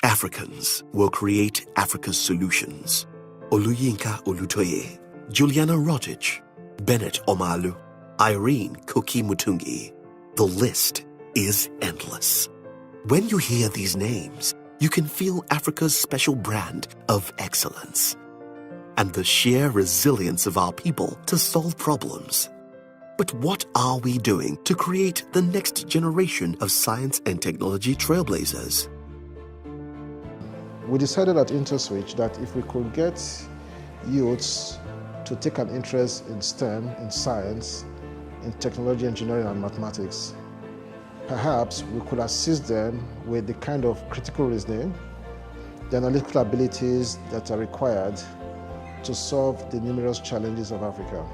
Africans will create Africa's solutions. Oluyinka Olutoye, Juliana Rotich, Bennett Omalu, Irene Koki Mutungi. The list is endless. When you hear these names, you can feel Africa's special brand of excellence and the sheer resilience of our people to solve problems. But what are we doing to create the next generation of science and technology trailblazers? We decided at Interswitch that if we could get youths to take an interest in STEM, in science, in technology, engineering, and mathematics, perhaps we could assist them with the kind of critical reasoning, the analytical abilities that are required to solve the numerous challenges of Africa.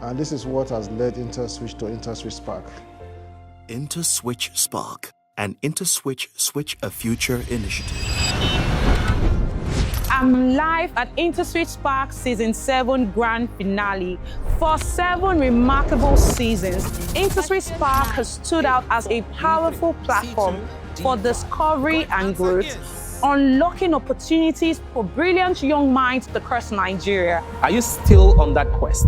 And this is what has led Interswitch to InterswitchSPAK. InterswitchSPAK, an Interswitch Switch a Future initiative. I'm live at InterswitchSPAK Season 7 Grand Finale. For 7 remarkable seasons, InterswitchSPAK has stood out as a powerful platform for discovery and growth, unlocking opportunities for brilliant young minds across Nigeria. Are you still on that quest?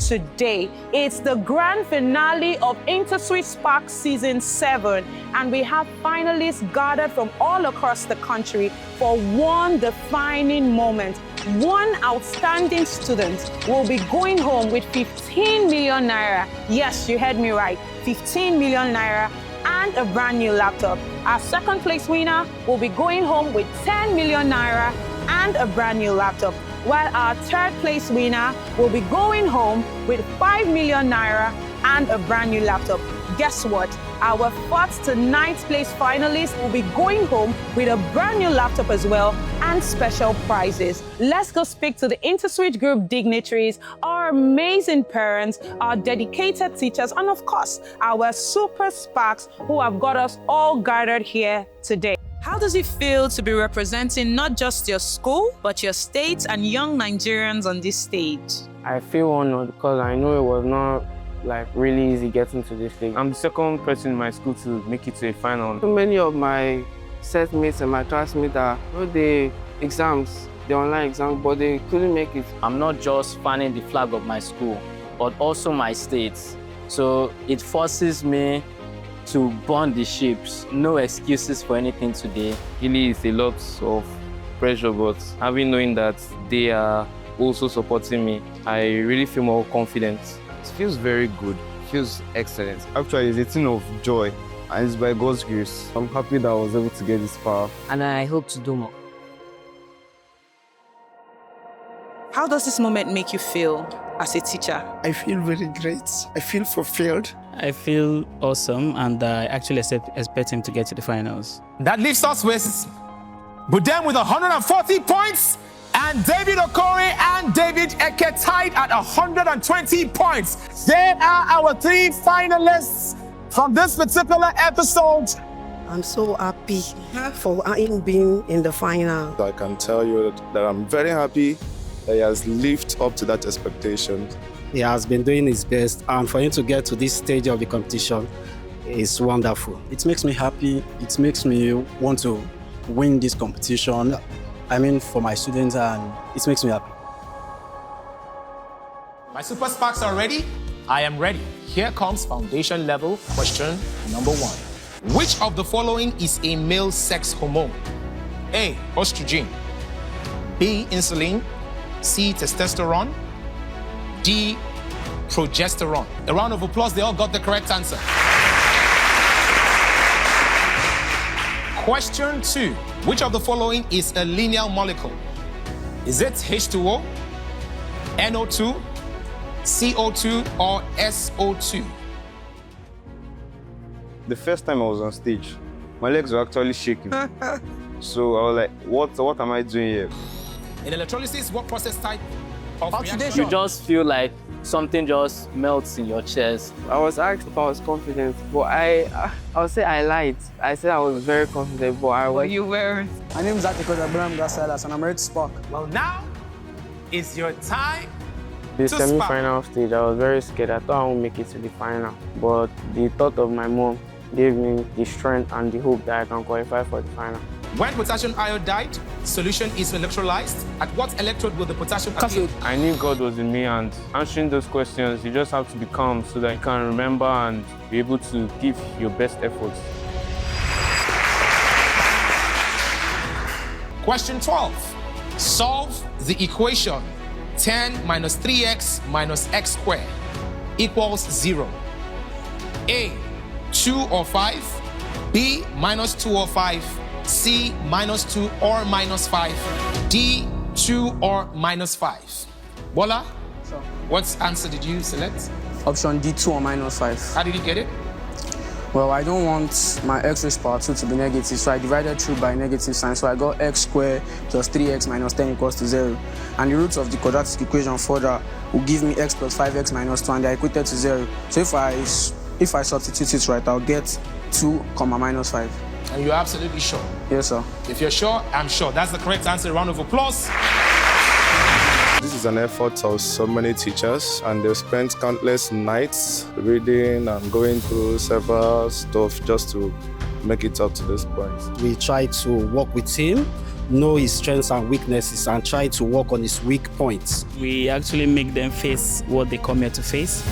Today, it's the grand finale of InterswitchSPAK Season 7, and we have finalists gathered from all across the country for one defining moment. One outstanding student will be going home with 15 million naira. Yes, you heard me right, 15 million naira and a brand new laptop. Our second place winner will be going home with 10 million naira and a brand new laptop, while our third place winner will be going home with 5 million naira and a brand new laptop. Guess what? Our 4th to 9th place finalists will be going home with a brand new laptop as well and special prizes. Let's go speak to the Interswitch Group dignitaries, our amazing parents, our dedicated teachers, and of course, our super SPAKs who have got us all gathered here today. How does it feel to be representing not just your school, but your state and young Nigerians on this stage? I feel honored because I know it was not really easy getting to this stage. I'm the second person in my school to make it to a final. So many of my set mates and my classmates are the exams, the online exams, but they couldn't make it. I'm not just fanning the flag of my school, but also my state. So it forces me to burn the ships. No excuses for anything today. Really, it's a lot of pressure, but knowing that they are also supporting me, I really feel more confident. It feels very good. It feels excellent. Actually, it's a thing of joy, and it's by God's grace. I'm happy that I was able to get this far. And I hope to do more. How does this moment make you feel as a teacher? I feel very great. I feel fulfilled. I feel awesome, and I actually expect him to get to the finals. That leaves us with Budem with 140 points, and David Okori and David Eke tied at 120 points. There are our 3 finalists from this particular episode. I'm so happy for him being in the final. I can tell you that I'm very happy that he has lived up to that expectation. He has been doing his best, and for him to get to this stage of the competition is wonderful. It makes me happy. It makes me want to win this competition. I mean, for my students, and it makes me happy. My super SPAKs are ready? I am ready. Here comes foundation level question number 1. Which of the following is a male sex hormone? A, estrogen. B, insulin. C, testosterone. D, progesterone. A round of applause, they all got the correct answer. Question 2. Which of the following is a linear molecule? Is it H2O, NO2, CO2, or SO2? The first time I was on stage, my legs were actually shaking. So I was like, what am I doing here? In electrolysis, what process type of reaction? You just feel like something just melts in your chest. I was asked if I was confident, but I would say I lied. I said I was very confident, but I was. What you wearing? My name is Abraham Gasalas, and I'm ready to SPAK. Well, now is your time The to semi-final stage, I was very scared. I thought I won't make it to the final, but the thought of my mom gave me the strength and the hope that I can qualify for the final. When potassium iodide solution is electrolyzed, at what electrode will the potassium appear? I knew God was in me, and answering those questions, you just have to be calm so that you can remember and be able to give your best efforts. Question 12. Solve the equation 10 minus 3x minus x squared equals 0. A, 2 or 5. B, minus 2 or 5. C, minus 2 or minus 5. D, 2 or minus 5. Bola, So, what answer did you select? option D, 2 or minus 5. How did you get it? Well, I don't want my x raised power 2 to be negative, so I divided through by negative sign. So I got x squared plus 3x minus 10 equals to 0. And the root of the quadratic equation further will give me x plus 5x minus 2, and they're equated to 0. So if I substitute it right, I'll get 2, minus 5. And you're absolutely sure? Yes, sir. If you're sure, I'm sure. That's the correct answer. Round of applause. This is an effort of so many teachers, and they've spent countless nights reading and going through several stuff just to make it up to this point. We try to work with him, know his strengths and weaknesses, and try to work on his weak points. We actually make them face what they come here to face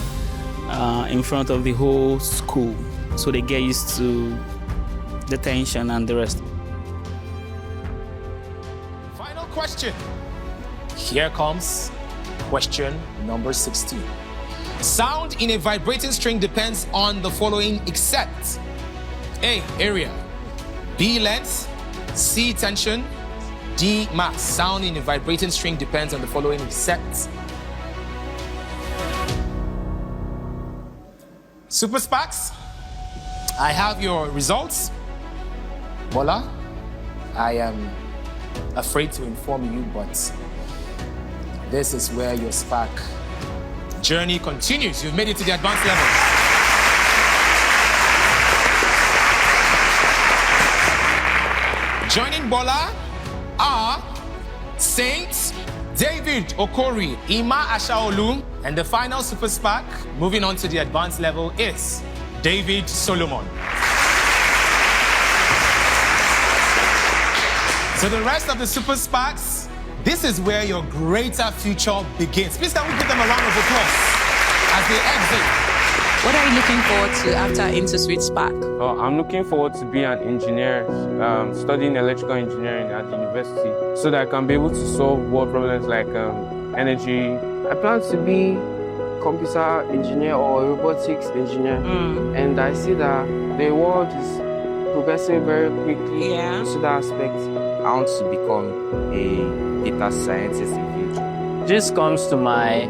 in front of the whole school, so they get used to the tension and the rest. Final question. Here comes question number 16. Sound in a vibrating string depends on the following except A, area, B, length, C, tension, D, mass. Sound in a vibrating string depends on the following except. Super SPAKs, I have your results. Bola, I am afraid to inform you, but this is where your SPAK journey continues. You've made it to the advanced level. Joining Bola are Saint David Okori, Ima Ashaolu, and the final Super SPAK moving on to the advanced level is David Solomon. So the rest of the Super SPAKs, this is where your greater future begins. Please can we give them a round of applause as they exit. What are you looking forward to after InterswitchSPAK? Oh, I'm looking forward to being an engineer, studying electrical engineering at the university, so that I can be able to solve world problems like energy. I plan to be computer engineer or robotics engineer, and I see that the world is progressing very quickly to that aspect. I want to become a data scientist in future. This comes to my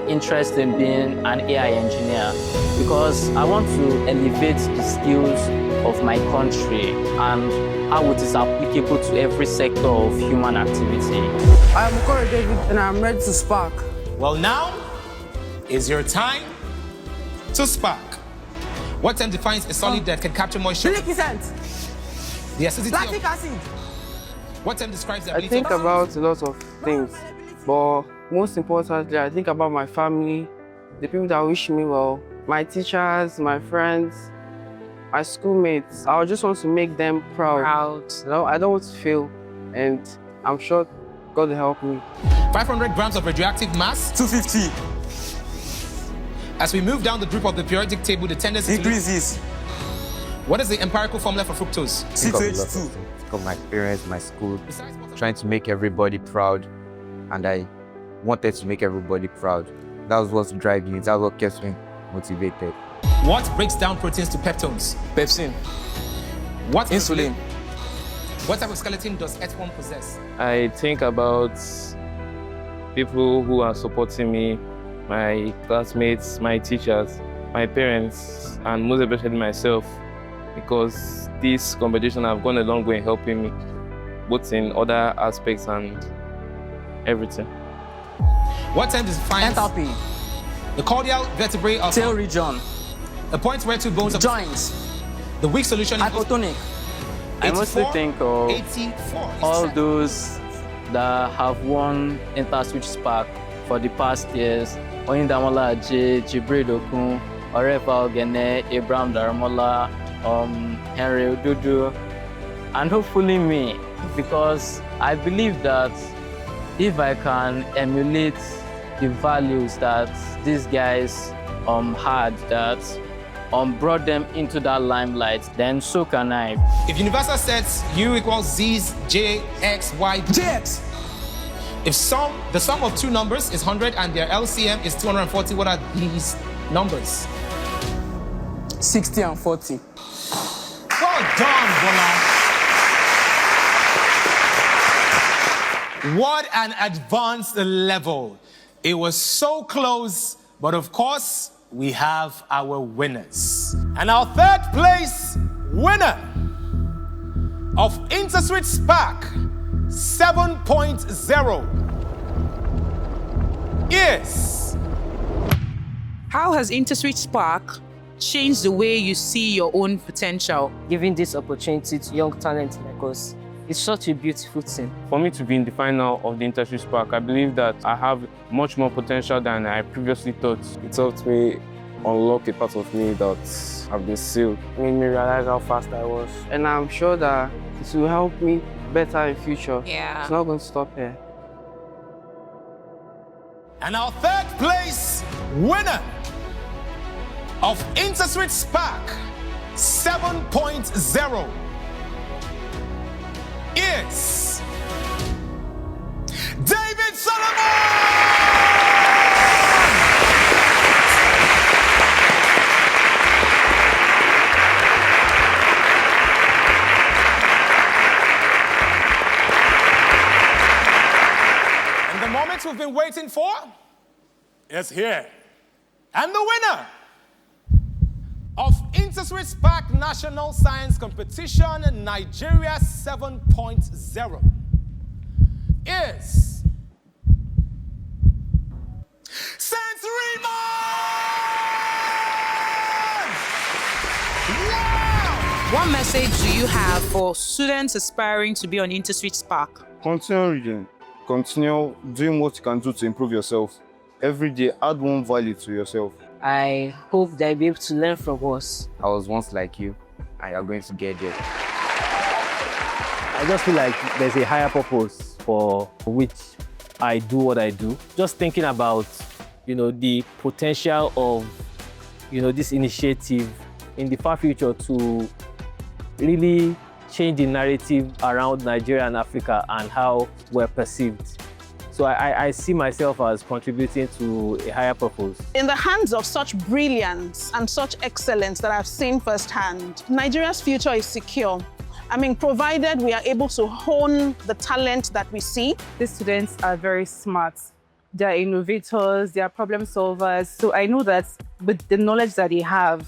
interest in being an AI engineer because I want to elevate the skills of my country and how it is applicable to every sector of human activity. I am Okori David and I'm ready to SPAK. Well, now is your time to SPAK. What term defines a solid that can capture moisture? 3%. The acidity Lactic acid. What term describes the I ability think of... about a lot of things, but most importantly, I think about my family, the people that wish me well, my teachers, my friends, my schoolmates. I just want to make them proud. You know, I don't want to fail, and I'm sure God will help me. 500 grams of radioactive mass. 250. As we move down the group of the periodic table, the tendency increases. What is the empirical formula for fructose? C2H2. Of my parents, my school, trying to make everybody proud, and I wanted to make everybody proud. That was what drives me. That was what kept me motivated. What breaks down proteins to peptones? Pepsin. What insulin? What type of skeleton does earthworm possess? I think about people who are supporting me, my classmates, my teachers, my parents, and most especially myself, because this competition have gone a long way in helping me, both in other aspects and everything. What term defines enthalpy? The caudal vertebrae of tail region. The point where two bones of joints. The weak solution hypotonic. I mostly think of 84. all those that have won InterswitchSPAK for the past years. Oyindamola J, Jibril Dokun, Orefa Ogene, Abraham Daramola, Henry Odudu, and hopefully me, because I believe that if I can emulate the values that these guys had, that brought them into that limelight, then so can I. If universal sets U equals Z's, J, X, Y, JX. If the sum of two numbers is 100 and their LCM is 240, what are these numbers? 60 and 40. Well done, Bola. What an advanced level. It was so close, but of course, we have our winners. And our third place winner of InterswitchSPAK 7.0 is... How has InterswitchSPAK changed the way you see your own potential? Giving this opportunity to young talent like us, it's such a beautiful thing. For me to be in the final of the InterswitchSPAK, I believe that I have much more potential than I previously thought. It helped me unlock a part of me that have been sealed. It made me realize how fast I was. And I'm sure that this will help me better in future. Yeah. It's not going to stop here. And our third place winner of InterswitchSPAK 7.0 is David Solomon! And the moment we've been waiting for is here. And the winner of InterswitchSPAK National Science Competition Nigeria 7.0 is Saint Remo! Wow! What message do you have for students aspiring to be on InterswitchSPAK? Continue reading. Continue doing what you can do to improve yourself. Every day, add one value to yourself. I hope they'll be able to learn from us. I was once like you, and you're going to get there. I just feel like there's a higher purpose for which I do what I do. Just thinking about, the potential of, this initiative in the far future to really change the narrative around Nigeria and Africa and how we're perceived. So I see myself as contributing to a higher purpose. In the hands of such brilliance and such excellence that I've seen firsthand, Nigeria's future is secure. Provided we are able to hone the talent that we see. These students are very smart. They are innovators, they are problem solvers. So I know that with the knowledge that they have,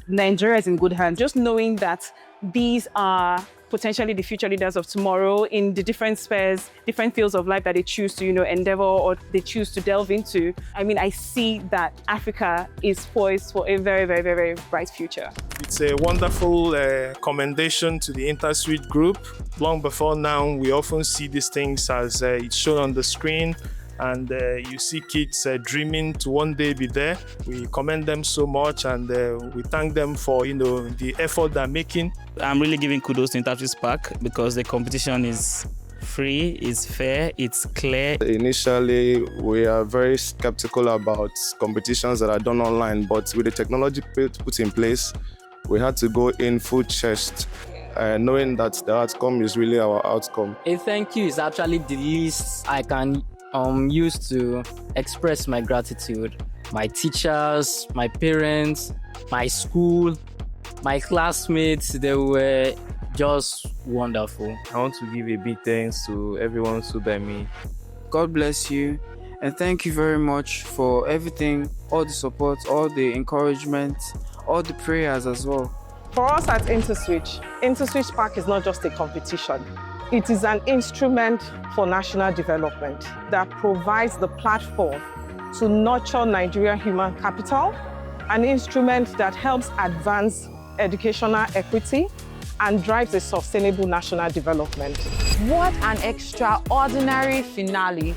Nigeria is in good hands. Just knowing that these are potentially the future leaders of tomorrow in the different spheres, different fields of life that they choose to, endeavor or they choose to delve into. I see that Africa is poised for a very, very, very, very bright future. It's a wonderful commendation to the Interswitch group. Long before now, we often see these things as it's shown on the screen, and you see kids dreaming to one day be there. We commend them so much, and we thank them for the effort they're making. I'm really giving kudos to InterswitchSPAK because the competition is free, it's fair, it's clear. Initially, we are very skeptical about competitions that are done online, but with the technology put in place, we had to go in full chest, knowing that the outcome is really our outcome. A thank you is actually the least I can use to express my gratitude. My teachers, my parents, my school, my classmates, they were just wonderful. I want to give a big thanks to everyone who stood by me. God bless you, and thank you very much for everything, all the support, all the encouragement, all the prayers as well. For us at InterswitchSPAK is not just a competition. It is an instrument for national development that provides the platform to nurture Nigerian human capital, an instrument that helps advance educational equity and drives a sustainable national development. What an extraordinary finale.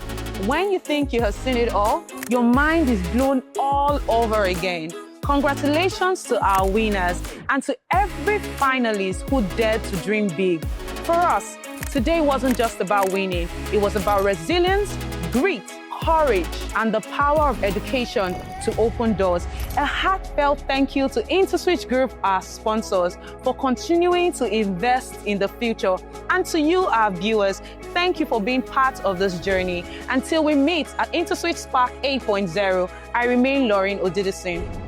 When you think you have seen it all, your mind is blown all over again. Congratulations to our winners and to every finalist who dared to dream big. For us, today wasn't just about winning, it was about resilience, grit, courage, and the power of education to open doors. A heartfelt thank you to Interswitch Group, our sponsors, for continuing to invest in the future. And to you, our viewers, thank you for being part of this journey. Until we meet at InterswitchSPAK 8.0, I remain Lauren Odidison.